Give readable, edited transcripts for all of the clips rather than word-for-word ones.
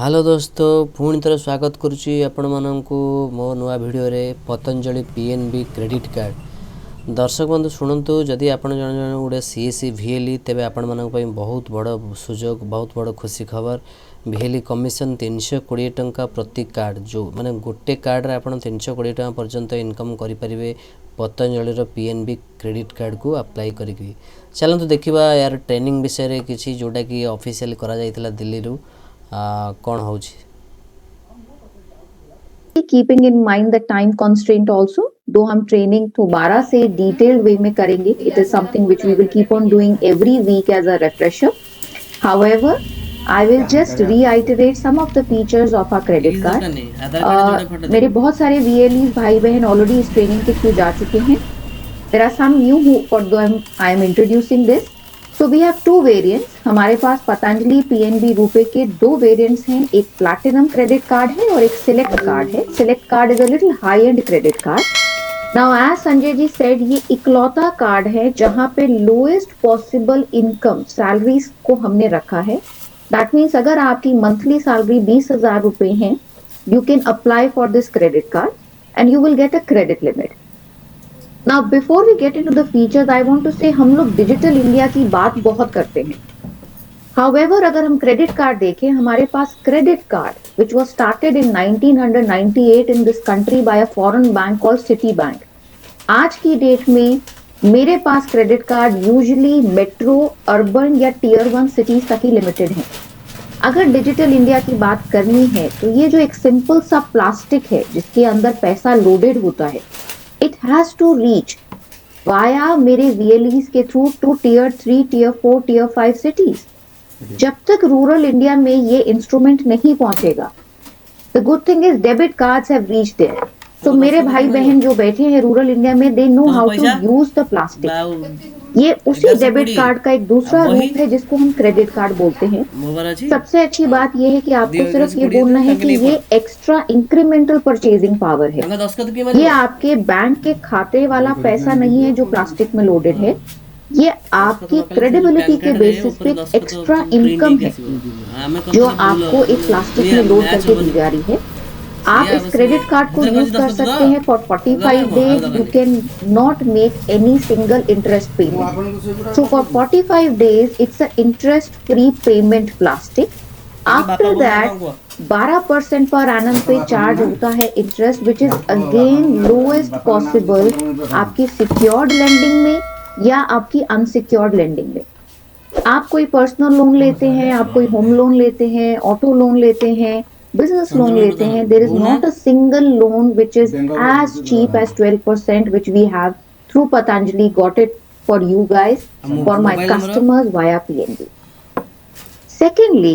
Hello दोस्तों पुणी थर स्वागत करुच्ची आपण मानक मो नुआ भिडियो रे पतंजलि पीएनबी क्रेडिट कार्ड। दर्शक बंधु शुणु जदि आपण जन जन गोटे सीएससी भिएलई तेरे आपण मानक बहुत बड़ सुजोग बहुत बड़ खुशी खबर। भिएलई कमिशन 320 टंका प्रति कार्ड जो माने गोटे कार्ड रे आपण 320 टंका पर्यंत इनकम करें पतंजलि पीएनबी क्रेडिट कार्ड को अप्लाई करी। चलतु देखा यार ट्रेनिंग विषय किसी जोटा कि ऑफिशियल करा जाइतिला दिल्ली रु कौन होची। Keeping in mind the time constraint also, though हम training दोबारा से detailed way में करेंगे, it is something which we will keep on doing every week as a refresher. However, I will just reiterate some of the features of our credit card. मेरे बहुत सारे VLEs भाई बहन already इस training के through जा चुके हैं. There are some new who for them I am introducing this. So we have two variants. हमारे पास पतंजलि PNB रुपए के दो वेरिएंट्स हैं, एक प्लैटिनम क्रेडिट कार्ड है और एक सिलेक्ट कार्ड है। Select card is a little high end credit card. Now as Sanjay ji said, ये इकलौता कार्ड है जहां पे लोएस्ट पॉसिबल इनकम सैलरीज को हमने रखा है। दैट मीन्स अगर आपकी मंथली सैलरी 20,000 रुपए है, you can apply for this credit card and you will get a credit limit. Now before we get into the features, I want to say हम लोग डिजिटल इंडिया की बात बहुत करते हैं। However, अगर हम क्रेडिट कार्ड देखें, हमारे पास credit card which was started in 1998 in this country by a foreign bank called Citibank. आज की डेट में मेरे पास credit card usually metro, urban या टीयर 1 सिटीज तक ही लिमिटेड है। अगर डिजिटल इंडिया की बात करनी है तो ये जो एक सिंपल सा प्लास्टिक है जिसके अंदर पैसा लोडेड होता है, it has to reach via मेरे VLEs के through two tier 3, tier 4, tier 5 cities. जब तक रूरल इंडिया में ये इंस्ट्रूमेंट नहीं पहुंचेगा, the good thing is debit cards have reached there. तो मेरे भाई बहन जो बैठे हैं रूरल इंडिया में, they know how to use the plastic. ये उसी डेबिट कार्ड का एक दूसरा रूप है जिसको हम क्रेडिट कार्ड बोलते हैं। सबसे अच्छी बात यह है कि आपको सिर्फ ये बोलना है कि ये एक्स्ट्रा इंक्रीमेंटल परचेजिंग पावर है। ये आपके बैंक के खाते वाला पैसा नहीं है जो प्लास्टिक में लोडेड है। ये आपकी क्रेडिबिलिटी के बेसिस पे एक्स्ट्रा इनकम है जो आपको एक प्लास्टिक में लोड करके दी जा रही है। आप इस क्रेडिट कार्ड को यूज कर सकते हैं for 45 days. You can not make any single interest payment. So for 45 days it's a interest free payment plastic. After that 12% per annum पे चार्ज होता है interest, which is again lowest possible आपकी secured lending में या आपकी unsecured lending में। आप कोई पर्सनल लोन लेते हैं, आप कोई होम लोन लेते हैं, ऑटो लोन लेते हैं, बिजनेस लोन लेते हैं, there is not a single loan which is as cheap as 12% which we have through Patanjali got it for you guys, for my customers via PNB. Secondly,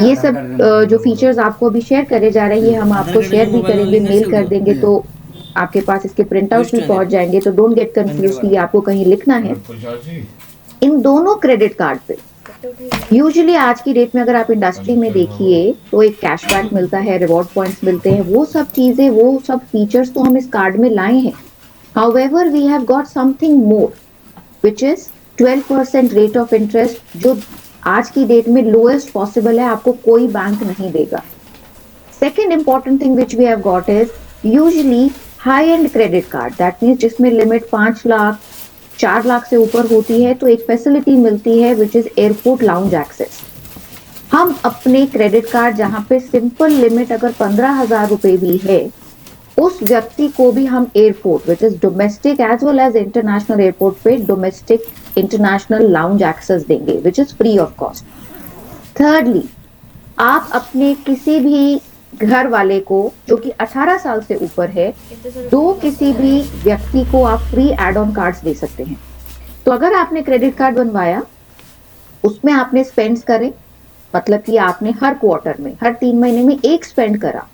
ये सब जो features आपको अभी share करे जा रहे हैं, हम आपको शेयर भी करेंगे, मेल कर देंगे तो आपके पास इसके प्रिंट आउट भी पहुंच जाएंगे। तो डोंट गेट कंफ्यूज कि आपको कहीं लिखना है। इन दोनों क्रेडिट कार्ड पे यूजुअली आज की डेट में अगर आप इंडस्ट्री में देखिए तो एक कैशबैक मिलता है, रिवॉर्ड पॉइंट्स मिलते हैं, वो सब चीजें, वो सब फीचर्स तो हम इस कार्ड में लाए हैं। However we have got something more which is 12% rate of interest, जो आज की डेट में लोएस्ट पॉसिबल है, आपको कोई बैंक नहीं देगा। Second important thing which we have got is usually high end credit card, that means जिसमें लिमिट 5 लाख 4 लाख से ऊपर होती है तो एक फैसिलिटी मिलती है which is airport lounge access. हम अपने क्रेडिट कार्ड जहां पे सिंपल लिमिट अगर 15,000 रुपए भी है, उस व्यक्ति को भी हम airport which is domestic as well as international airport पे डोमेस्टिक इंटरनेशनल लाउंज एक्सेस देंगे which is free of cost. Thirdly, आप अपने किसी भी घर वाले को जो कि 18 साल से ऊपर है, दो किसी भी व्यक्ति को आप free add on cards they सकते हैं। तो अगर आपने क्रेडिट कार्ड बनवाया, उसमें आपने स्पेंड्स करे, मतलब कि आपने हर क्वार्टर में, हर 3 महीने में एक स्पेंड करा,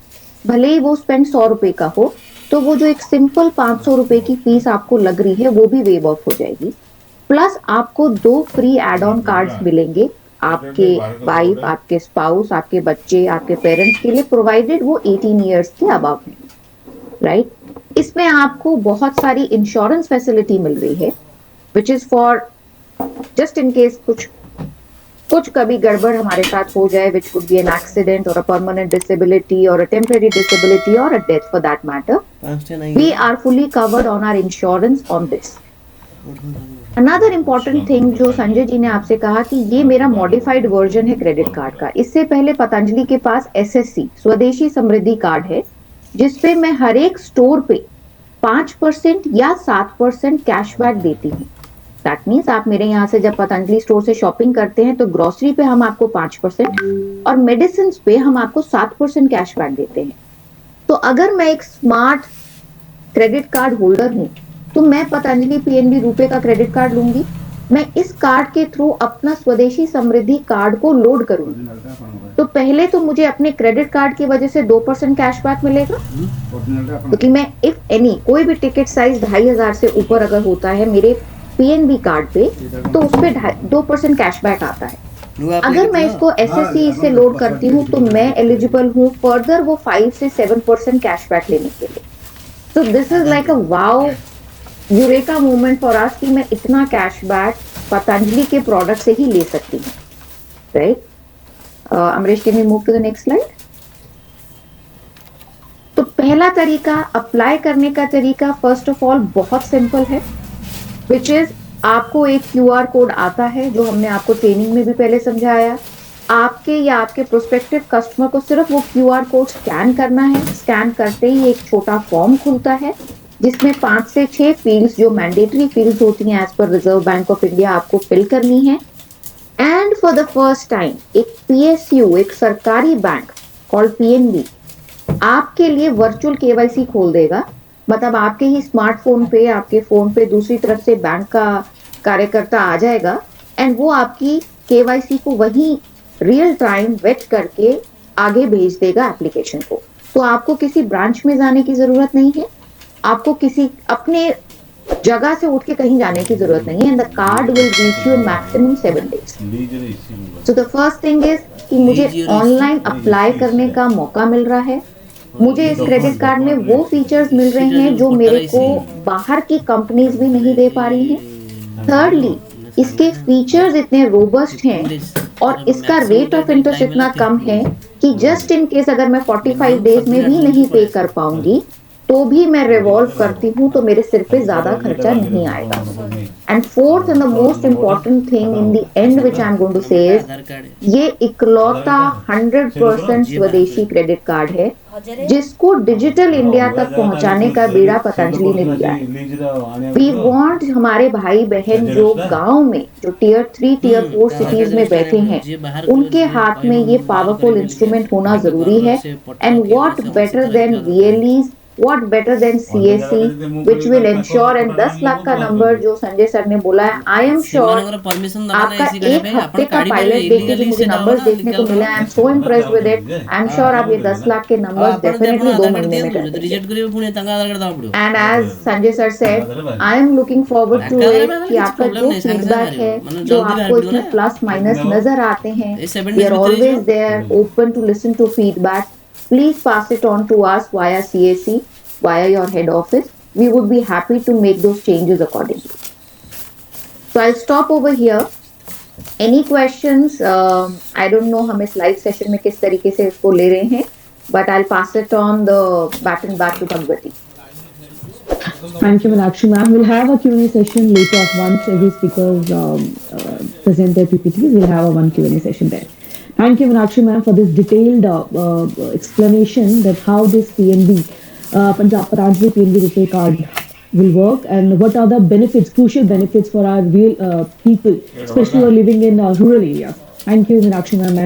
भले ही वो स्पेंड 100 रुपए का हो, तो वो जो एक सिंपल 500 रुपए की फीस आपको लग रही है वो भी वेव ऑफ हो जाएगी। प्लस आपको 2 फ्री एड ऑन कार्ड्स मिलेंगे आपके वाइफ, आपके स्पाउस, आपके बच्चे, आपके पेरेंट्स के लिए, प्रोवाइडेड वो 18 ईयर्स के अबव है, राइट। इसमें आपको बहुत सारी इंश्योरेंस फैसिलिटी मिल रही है which is for just in case कुछ कुछ कभी गड़बड़ हमारे साथ हो जाए, which could be an accident or a permanent disability or a temporary disability or a death for that matter, we are fully covered on our insurance on this. Another important thing जो संजय जी ने आपसे कहा कि ये मेरा modified version है credit card का। इससे पहले पतंजलि के पास SSC स्वदेशी समृद्धि कार्ड है, जिसपे मैं हर एक स्टोर पे 5% या 7% कैशबैक देती हूँ। दैट मीन्स आप मेरे यहाँ से जब पतंजलि स्टोर से शॉपिंग करते हैं तो ग्रोसरी पे हम आपको 5% और मेडिसिन पे हम आपको 7% कैशबैक देते हैं। तो अगर मैं एक स्मार्ट क्रेडिट कार्ड होल्डर हूँ तो मैं पतंजलि PNB रुपए का क्रेडिट कार्ड लूंगी, मैं इस कार्ड के थ्रू अपना स्वदेशी समृद्धि कार्ड को लोड करूंगी, तो पहले तो मुझे अपने क्रेडिट कार्ड की वजह से 2% कैशबैक मिलेगा, क्योंकि मैं इफ एनी कोई भी टिकट साइज 2500 से ऊपर अगर होता है मेरे PNB कार्ड पे तो उस पे 2% कैशबैक आता है। अगर मैं इसको SSC से लोड करती हूँ तो मैं एलिजिबल हूँ फर्दर वो 5 से 7% कैशबैक लेने के लिए। तो this is like a wow eureka movement for us कि मैं इतना कैशबैक पतंजलि के प्रोडक्ट से ही ले सकती हूँ, right. Amrish, can we move to the next slide. तो पहला तरीका अप्लाई करने का तरीका फर्स्ट ऑफ ऑल बहुत सिंपल है, विच इज आपको एक QR कोड आता है जो हमने आपको ट्रेनिंग में भी पहले समझाया। आपके या आपके प्रोस्पेक्टिव कस्टमर को सिर्फ वो QR कोड स्कैन करना है। स्कैन करते ही एक छोटा फॉर्म खुलता है जिसमें 5 से 6 फील्ड्स जो मैंडेटरी फील्ड्स होती हैं एज पर रिजर्व बैंक ऑफ इंडिया आपको फिल करनी है। And for the first time एक PSU, एक सरकारी बैंक कॉल्ड PNB आपके लिए वर्चुअल KYC खोल देगा। मतलब आपके ही स्मार्टफोन पे, आपके फोन पे दूसरी तरफ से बैंक का कार्यकर्ता आ जाएगा एंड वो आपकी KYC को वही रियल टाइम वेट करके आगे भेज देगा एप्लीकेशन को। तो आपको किसी ब्रांच में जाने की जरूरत नहीं है, आपको किसी अपने जगह से उठ के कहीं जाने की जरूरत नहीं है। And the card will reach you in maximum 7 days। So the first thing is कि मुझे ऑनलाइन अप्लाई करने का मौका मिल रहा है। मुझे इस क्रेडिट कार्ड में वो फीचर्स मिल रहे हैं जो मेरे को बाहर की कंपनीज भी नहीं दे पा रही हैं। थर्डली, इसके फीचर्स इतने रोबस्ट हैं और इसका रेट ऑफ इंटरेस्ट इतना कम है कि जस्ट इन केस अगर मैं 45 डेज में भी नहीं पे कर पाऊंगी तो भी मैं रिवॉल्व करती हूँ तो मेरे सिर पे ज्यादा खर्चा नहीं आएगा। And fourth and the most important thing in the end which I am going to say is ये इकलौता 100% स्वदेशी क्रेडिट कार्ड है जिसको डिजिटल इंडिया तक पहुंचाने का बीड़ा पतंजलि ने लिया है। वी वांट हमारे भाई बहन जो गांव में, जो टियर 3 टियर 4 सिटीज में बैठे हैं, उनके हाथ में ये पावरफुल इंस्ट्रूमेंट होना जरूरी है। And what better than VLEs, what better than CAC which will ensure, and 10 lakh का नंबर जो संजय सर ने बोला है, आई एम श्योर आपका एक हफ्ते का पायलट देख के जो मुझे नंबर्स देखने को मिला, I am so impressed with it. I am sure आप ये 10 लाख के नंबर्स डेफिनेटली 2 महीने में कर देंगे। And as Sanjay sir said, I am looking forward to it कि आपका जो फीडबैक है, जो आपको इसमें प्लस माइनस नजर आते हैं, we are always there open to listen to feedback. Please pass it on to us via CAC, via your head office. We would be happy to make those changes accordingly. So I'll stop over here. Any questions? I don't know हम इस live session में किस तरीके से इसको ले रहे हैं, but I'll pass it on the baton back to Bhagwati. Thank you, Meenakshi ma'am. We'll have a Q&A session later once every speakers present their PPTs. We'll have a one Q&A session there. Thank you, Meenakshi ma'am, for this detailed explanation that how this PNB, Patanjali PNB Rupee card will work and what are the benefits, crucial benefits for our real people, especially who are living in rural areas. Thank you, Meenakshi ma'am.